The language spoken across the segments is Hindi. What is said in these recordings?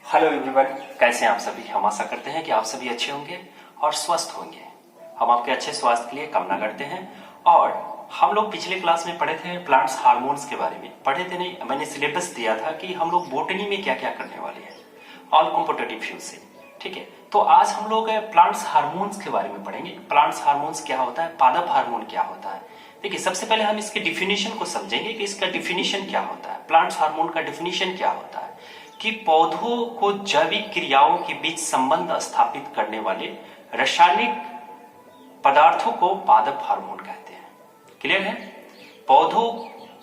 हेलो एवरीवन, कैसे हैं आप सभी। हम आशा करते हैं कि आप सभी अच्छे होंगे और स्वस्थ होंगे। हम आपके अच्छे स्वास्थ्य के लिए कामना करते हैं। और हम लोग पिछले क्लास में पढ़े थे प्लांट्स हार्मोन्स के बारे में। पढ़े थे नहीं, मैंने सिलेबस दिया था कि हम लोग बोटनी में क्या क्या करने वाले हैं ऑल कॉम्पिटिटिव फ्यूज से। ठीक है, तो आज हम लोग प्लांट्स हार्मोन्स के बारे में पढ़ेंगे। प्लांट्स हार्मोन्स क्या होता है, पादप हार्मोन क्या होता है। देखिए, सबसे पहले हम इसके डिफिनेशन को समझेंगे कि इसका डिफिनेशन क्या होता है। प्लांट्स हार्मोन का डिफिनेशन क्या होता है कि पौधों को जैविक क्रियाओं के बीच संबंध स्थापित करने वाले रासायनिक पदार्थों को पादप हार्मोन कहते हैं। क्लियर है। पौधों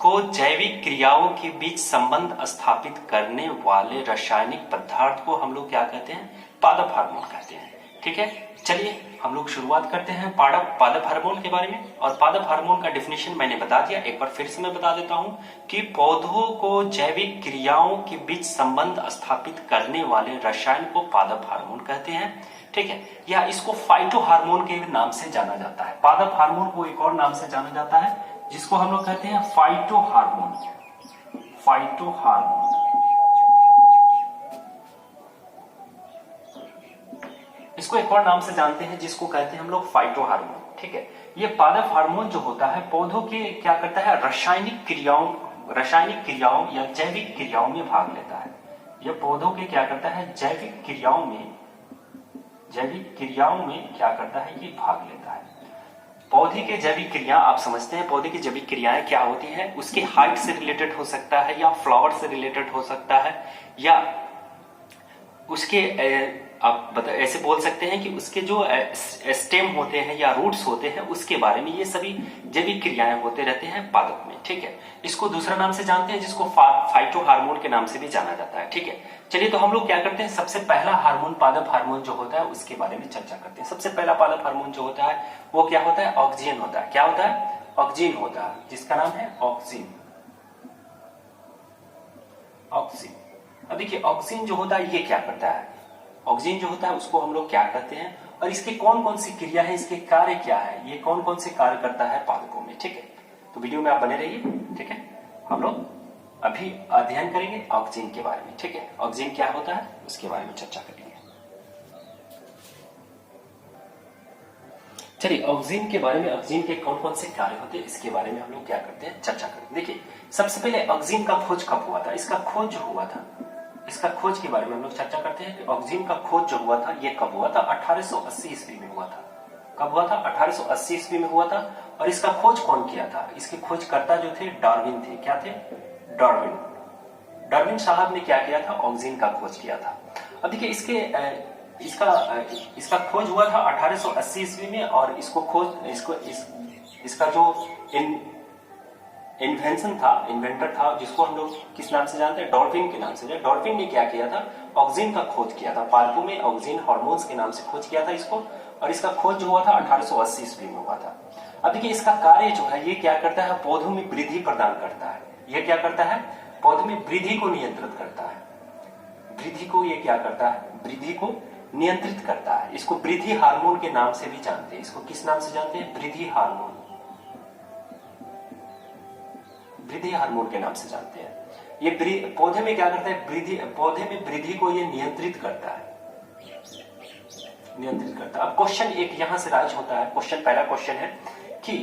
को जैविक क्रियाओं के बीच संबंध स्थापित करने वाले रासायनिक पदार्थ को हम लोग क्या कहते हैं, पादप हार्मोन कहते हैं। ठीक है, चलिए हम लोग शुरुआत करते हैं पादप हार्मोन के बारे में। और पादप हार्मोन का डिफिनेशन मैंने बता दिया, एक बार फिर से मैं बता देता हूं कि पौधों को जैविक क्रियाओं के बीच संबंध स्थापित करने वाले रसायन को पादप हार्मोन कहते हैं। ठीक है, या इसको फाइटो हार्मोन के नाम से जाना जाता है। पादप हार्मोन को एक और नाम से जाना जाता है जिसको हम लोग कहते हैं फाइटो हार्मोन। फाइटो हार्मोन, इसको एक और नाम से जानते हैं जिसको कहते हैं हम लोग फाइटो हार्मोन। ठीक है, ये पादप हार्मोन जो होता है पौधों के क्या करता है, रासायनिक क्रियाओं या जैविक क्रियाओं में भाग लेता है। यह पौधों के क्या करता है, जैविक क्रियाओं में क्या करता है, ये भाग लेता है। पौधे के जैविक क्रिया आप समझते हैं, पौधे की जैविक क्रियाएं क्या होती है, उसकी हाइट से रिलेटेड हो सकता है या फ्लावर से रिलेटेड हो सकता है, या उसके आप ऐसे बोल सकते हैं कि उसके जो स्टेम होते हैं या रूट्स होते हैं उसके बारे में, ये सभी जैविक क्रियाएं होते रहते हैं पादप में। ठीक है, इसको दूसरा नाम से जानते हैं जिसको फाइटो हार्मोन के नाम से भी जाना जाता है। ठीक है, चलिए तो हम लोग क्या करते हैं, सबसे पहला हार्मोन पादप हार्मोन जो होता है उसके बारे में चर्चा करते हैं। सबसे पहला पादप हार्मोन जो होता है वो क्या होता है, ऑक्सिन होता है। क्या होता है, ऑक्सिन होता है, जिसका नाम है ऑक्सिन। अब देखिए, ऑक्सिन जो होता है ये क्या करता है, ऑक्सिन जो होता है उसको हम लोग क्या कहते हैं और इसके कौन कौन सी क्रिया है, इसके कार्य क्या है, ये कौन कौन से कार्य करता है पादपों में। ठीक है, तो वीडियो में आप बने रहिए। ठीक है, हम लोग अभी अध्ययन करेंगे ऑक्सिन के बारे में। ठीक है, ऑक्सिन क्या होता है उसके बारे में चर्चा करेंगे। चलिए, ऑक्सिन के बारे में, ऑक्सिन के कौन कौन से कार्य होते हैं इसके बारे में हम लोग क्या करते हैं, चर्चा करेंगे। देखिए, सबसे पहले ऑक्सिन का खोज कब हुआ था, इसका खोज जो हुआ था, इसका खोज के बारे में हम लोग चर्चा करते हैं कि ऑक्सिन का खोज जो हुआ था ये कब हुआ था, 1880 ईस्वी में हुआ था। कब हुआ था, 1880 ईस्वी में हुआ था। और इसका खोज कौन किया था, इसके खोजकर्ता जो थे डार्विन थे। क्या थे, डार्विन साहब ने क्या किया था, ऑक्सिन का खोज किया था। अब देखिए, इसका खोज हुआ था 1880 ईस्वी में। और इसका जो इन्वेंटर था जिसको हम लोग किस नाम से जानते हैं, डार्विन के नाम से। डार्विन ने क्या किया था, ऑक्सिन का खोज किया था। पादपों में ऑक्सिन हार्मोन्स के नाम से खोज किया था इसको। और इसका खोज जो हुआ था 1880 ईस्वी में हुआ था। अब देखिए, इसका कार्य जो है ये क्या करता है, पौधों में वृद्धि प्रदान करता है। ये क्या करता है, पौधों में वृद्धि को नियंत्रित करता है। वृद्धि को ये क्या करता है, वृद्धि को नियंत्रित करता है। इसको वृद्धि हार्मोन के नाम से भी जानते हैं। इसको किस नाम से जानते हैं, वृद्धि हार्मोन। वृद्धि हार्मोन के नाम से जानते हैं। ये पौधे में क्या करता है, पौधे में वृद्धि को ये नियंत्रित करता है। अब क्वेश्चन एक यहां से राइज होता है। पहला क्वेश्चन है कि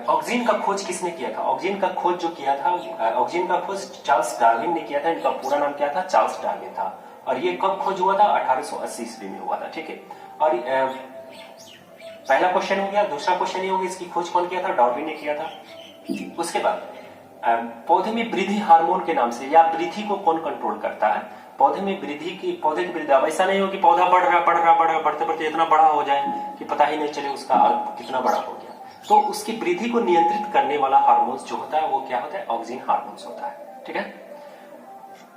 ऑक्सिन का खोज किसने किया था। ऑक्सिन का खोज जो किया था, ऑक्सिन का खोज चार्ल्स डार्विन ने किया था। इनका पूरा नाम क्या था, चार्ल्स डार्विन था। और ये कब खोज हुआ था, 1880 ईस्वी में हुआ था। ठीक है, और पहला क्वेश्चन हो गया। दूसरा क्वेश्चन ये हो गया, इसकी खोज कौन किया था, डार्विन ने किया था। उसके बाद पौधे में वृद्धि हार्मोन के नाम से, या वृद्धि को कौन कंट्रोल करता है, पौधे की वृद्धि। अब ऐसा नहीं हो कि पौधा बढ़ते बढ़ते इतना बड़ा हो जाए कि पता ही नहीं चले उसका कितना बड़ा हो गया। तो उसकी वृद्धि को नियंत्रित करने वाला हार्मोन्स जो होता है वो क्या होता है, ऑक्सिन हार्मोन्स होता है। ठीक है,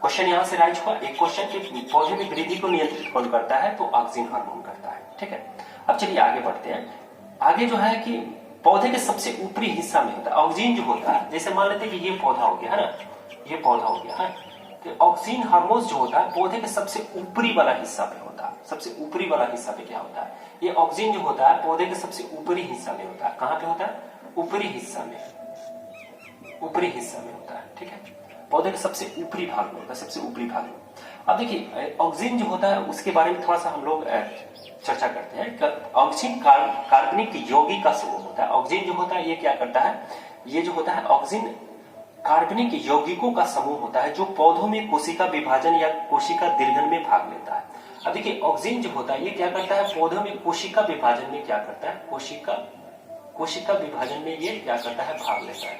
क्वेश्चन यहां से राइज हुआ। एक क्वेश्चन कि पौधे में वृद्धि को नियंत्रित कौन करता है, तो ऑक्सिन हार्मोन करता है। ठीक है, अब चलिए आगे बढ़ते हैं। आगे जो है कि पौधे के सबसे ऊपरी हिस्सा में होता है ऑक्सिन जो होता है। जैसे मान लेते हैं कि ये पौधा हो गया है ना, ये पौधा हो गया है, तो ऑक्सिन हार्मोन्स जो होता है पौधे के सबसे ऊपरी वाला हिस्सा पे होता है। सबसे ऊपरी वाला हिस्सा पे क्या होता है, ये ऑक्सिन जो होता है पौधे के सबसे ऊपरी हिस्सा में होता है। कहां पे होता है, ऊपरी हिस्सा में होता है। ठीक है, पौधे के सबसे ऊपरी भाग में होता है, सबसे ऊपरी भाग में। अब देखिए ऑक्सीजन जो होता है उसके बारे में थोड़ा सा हम लोग चर्चा करते हैं। ऑक्सीजन कार्बनिक यौगिक का समूह होता है। ऑक्सीजन जो होता है ये क्या करता है, ये जो होता है ऑक्सीजन कार्बनिक यौगिकों का समूह होता है जो पौधों में कोशिका विभाजन या कोशिका दीर्घन में भाग लेता है। अब देखिए ऑक्सीजन जो होता है ये क्या करता है, पौधों में कोशिका विभाजन में क्या करता है, कोशिका विभाजन में ये क्या करता है, भाग लेता है।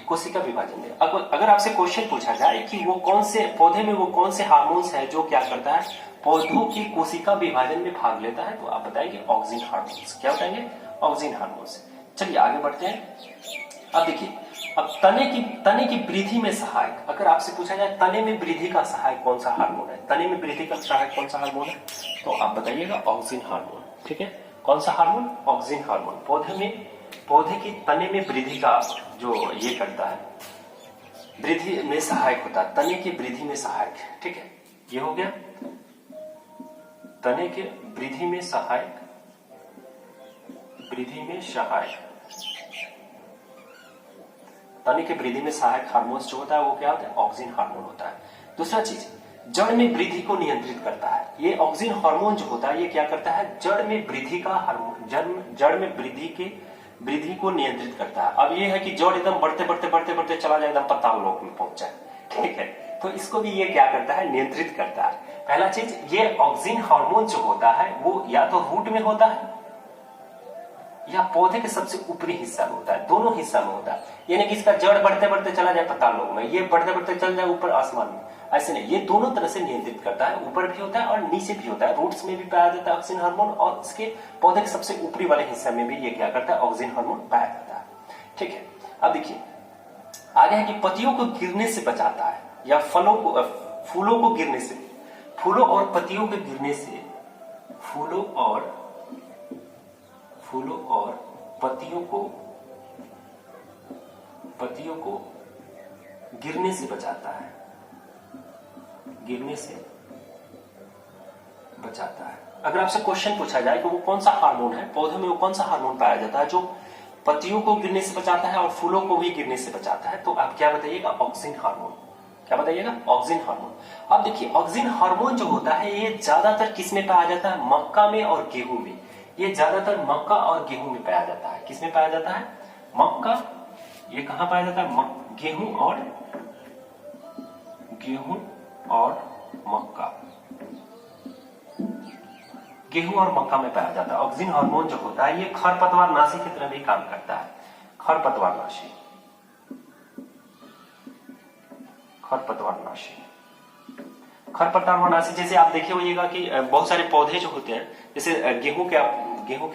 कोशिका विभाजन में अगर आपसे क्वेश्चन पूछा जाए कि वो कौन से पौधे में वो कौन से हार्मोन्स है जो क्या करता है, पौधों की कोशिका विभाजन में भाग लेता है, तो आप बताएंगे ऑक्सीजन हार्मोन्स। क्या बताएंगे, ऑक्सीजन हार्मोन्स। चलिए आगे बढ़ते हैं। अब देखिए अब तने की वृद्धि में सहायक, अगर आपसे पूछा जाए तने में वृद्धि का सहायक कौन सा हार्मोन है, तने में वृद्धि का सहायक कौन सा हार्मोन है, तो आप बताइएगा ऑक्सीजन हार्मोन। ठीक है, कौन सा हार्मोन, ऑक्सीजन हार्मोन। पौधे की तने में वृद्धि का जो ये करता है, वृद्धि में सहायक होता है, तने की वृद्धि में सहायक। ठीक है, ये हो गया तने के वृद्धि में सहायक, तने के वृद्धि में सहायक हार्मोन्स जो होता है वो क्या होता है, ऑक्सीजन हार्मोन होता है। दूसरा चीज, जड़ में वृद्धि को नियंत्रित करता है। ये ऑक्सीजन हार्मोन जो होता है ये क्या करता है, जड़ में वृद्धि का हार्मोन, जड़ में वृद्धि को नियंत्रित करता है। अब ये है कि जड़ एकदम बढ़ते चला जाए, एकदम पताल लोक में पहुंच जाए। ठीक है, तो इसको भी ये क्या करता है, नियंत्रित करता है। पहला चीज, ये ऑक्सीजन हार्मोन जो होता है वो या तो रूट में होता है या पौधे के सबसे ऊपरी हिस्सा में होता है, दोनों हिस्सा में होता है। यानी कि इसका जड़ बढ़ते चला जाए पताल लोक में, ये बढ़ते चल जाए ऊपर आसमान में, ऐसे नहीं, ये दोनों तरह से नियंत्रित करता है। ऊपर भी होता है और नीचे भी होता है, रूट्स में भी पाया जाता है ऑक्सीजन हार्मोन, और इसके पौधे के सबसे ऊपरी वाले हिस्से में भी ये क्या करता है, ऑक्सीजन हार्मोन पाया जाता है। ठीक है, अब देखिए आगे है कि पत्तियों को गिरने से बचाता है, या फूलों को गिरने से, फूलों और पत्तियों के गिरने से, फूलों और पत्तियों को गिरने से बचाता है, अगर आपसे क्वेश्चन पूछा जाए कि वो कौन सा हार्मोन है, पौधे में वो कौन सा हार्मोन पाया जाता है जो पत्तियों को गिरने से बचाता है और फूलों को भी गिरने से बचाता है, तो आप क्या बताइएगा, ऑक्सीजन हार्मोन। क्या बताइएगा, ऑक्सीजन हार्मोन। अब देखिए ऑक्सीजन हार्मोन जो होता है ये ज्यादातर किस में पाया जाता है, मक्का में और गेहूं में। ये ज्यादातर मक्का और गेहूं में पाया जाता है। किस में पाया जाता है, मक्का, ये कहां पाया जाता है, गेहूं और मक्का, गेहूं और मक्का में पाया जाता है। ऑक्सीजन हार्मोन जो होता है ये खरपतवार नाशी की तरह भी काम करता है। खरपतवार नाशी जैसे आप देखे होइएगा कि बहुत सारे पौधे जो होते हैं, जैसे गेहूं के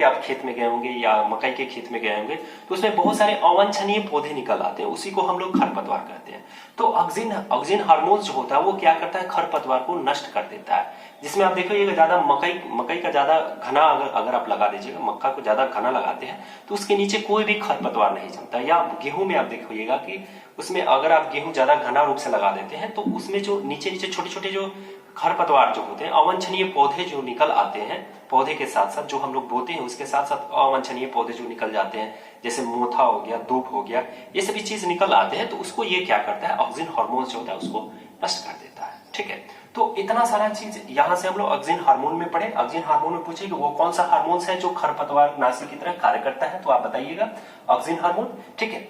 आप खेत में गए होंगे या मकई के खेत में गए होंगे, तो उसमें बहुत सारे अवांछनीय पौधे निकल आते हैं, उसी को हम लोग खरपतवार कहते हैं। तो ऑक्सीजन हार्मोन जो होता है वो क्या करता है, खरपतवार को नष्ट कर देता है। जिसमें आप देखिएगा ज्यादा मकई का ज्यादा घना अगर आप लगा दीजिएगा, मक्का को ज्यादा घना लगाते हैं तो उसके नीचे कोई भी खरपतवार नहीं जमता। या गेहूं में आप देखिएगा कि उसमें अगर आप गेहूं ज्यादा घना रूप से लगा देते हैं तो उसमें जो नीचे छोटे जो खरपतवार जो होते हैं, अवांछनीय पौधे जो निकल आते हैं, पौधे के साथ साथ जो हम लोग बोते हैं उसके साथ साथ अवांछनीय पौधे जो निकल जाते हैं, जैसे मोथा हो गया, दूब हो गया, ये सभी चीज निकल आते हैं, तो उसको ये क्या करता है, ऑक्सीजन हार्मोन जो होता है उसको नष्ट कर देता है। ठीक है, तो इतना सारा चीज यहाँ से हम लोग ऑक्सीजन हार्मोन में पढ़े। ऑक्सीजन हार्मोन में पूछे कि वो कौन सा हार्मोन है जो खरपतवार नाशी की तरह कार्य करता है, तो आप बताइएगा ऑक्सीजन हार्मोन। ठीक है,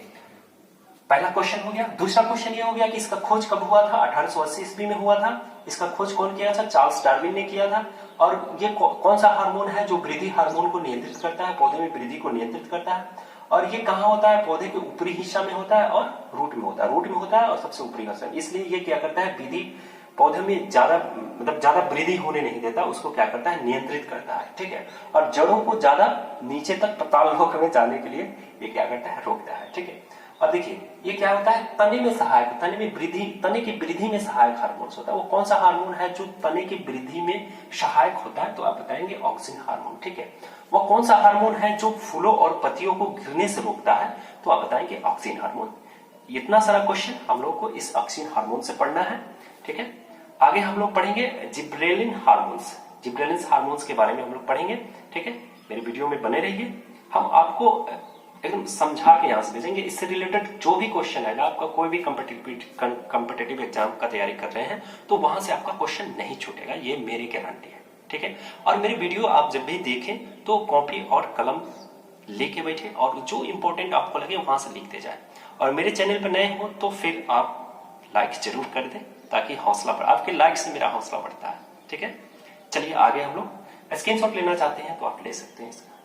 पहला क्वेश्चन हो गया। दूसरा क्वेश्चन ये हो गया कि इसका खोज कब हुआ था, 1880 ईस्वी में हुआ था। इसका खोज कौन किया था, चार्ल्स डार्विन ने किया था। और ये कौन सा हार्मोन है जो वृद्धि हार्मोन को नियंत्रित करता है, पौधे में वृद्धि को नियंत्रित करता है, और ये कहां होता है, पौधे के ऊपरी हिस्सा में होता है और रूट में होता है, और सबसे ऊपरी हिस्सा में। इसलिए ये क्या करता है, वृद्धि पौधे में ज्यादा वृद्धि होने नहीं देता, उसको क्या करता है, नियंत्रित करता है। ठीक है, और जड़ों को ज्यादा नीचे तक पताल लोक में जाने के लिए ये क्या करता है, रोकता है। ठीक है, और देखिए ये क्या होता है, तने की वृद्धि में सहायक हार्मोन होता है। वो कौन सा हार्मोन है जो तने की वृद्धि में सहायक होता है, तो आप बताएंगे ऑक्सीजन हार्मोन। ठीक है, वो कौन सा हार्मोन है जो फूलों और पत्तियों को गिरने से रोकता है, तो आप बताएंगे ऑक्सीजन हार्मोन। इतना सारा क्वेश्चन हम लोग को इस ऑक्सीजन हार्मोन से पढ़ना है। ठीक है, आगे हम लोग पढ़ेंगे जिब्रेलिन हार्मोन्स के बारे में हम लोग पढ़ेंगे। ठीक है, मेरे वीडियो में बने रहिए। हम आपको एकदम समझा के यहां से भेजेंगे। इससे रिलेटेड जो भी क्वेश्चन आएगा, आपका कोई भी कॉम्पिटिटिव एग्जाम का तैयारी कर रहे हैं तो वहां से आपका क्वेश्चन नहीं छूटेगा, ये मेरी गारंटी है, ठीक है। और मेरी वीडियो आप जब भी देखें तो कॉपी और कलम लेके बैठे और जो इंपॉर्टेंट आपको लगे वहां से लिखते जाए। और मेरे चैनल पर नए हो तो फिर आप लाइक जरूर कर दें ताकि हौसला बढ़े, आपके लाइक से मेरा हौसला बढ़ता है, ठीक है। चलिए आगे हम लोग स्क्रीनशॉट लेना चाहते हैं तो आप ले सकते हैं इसका।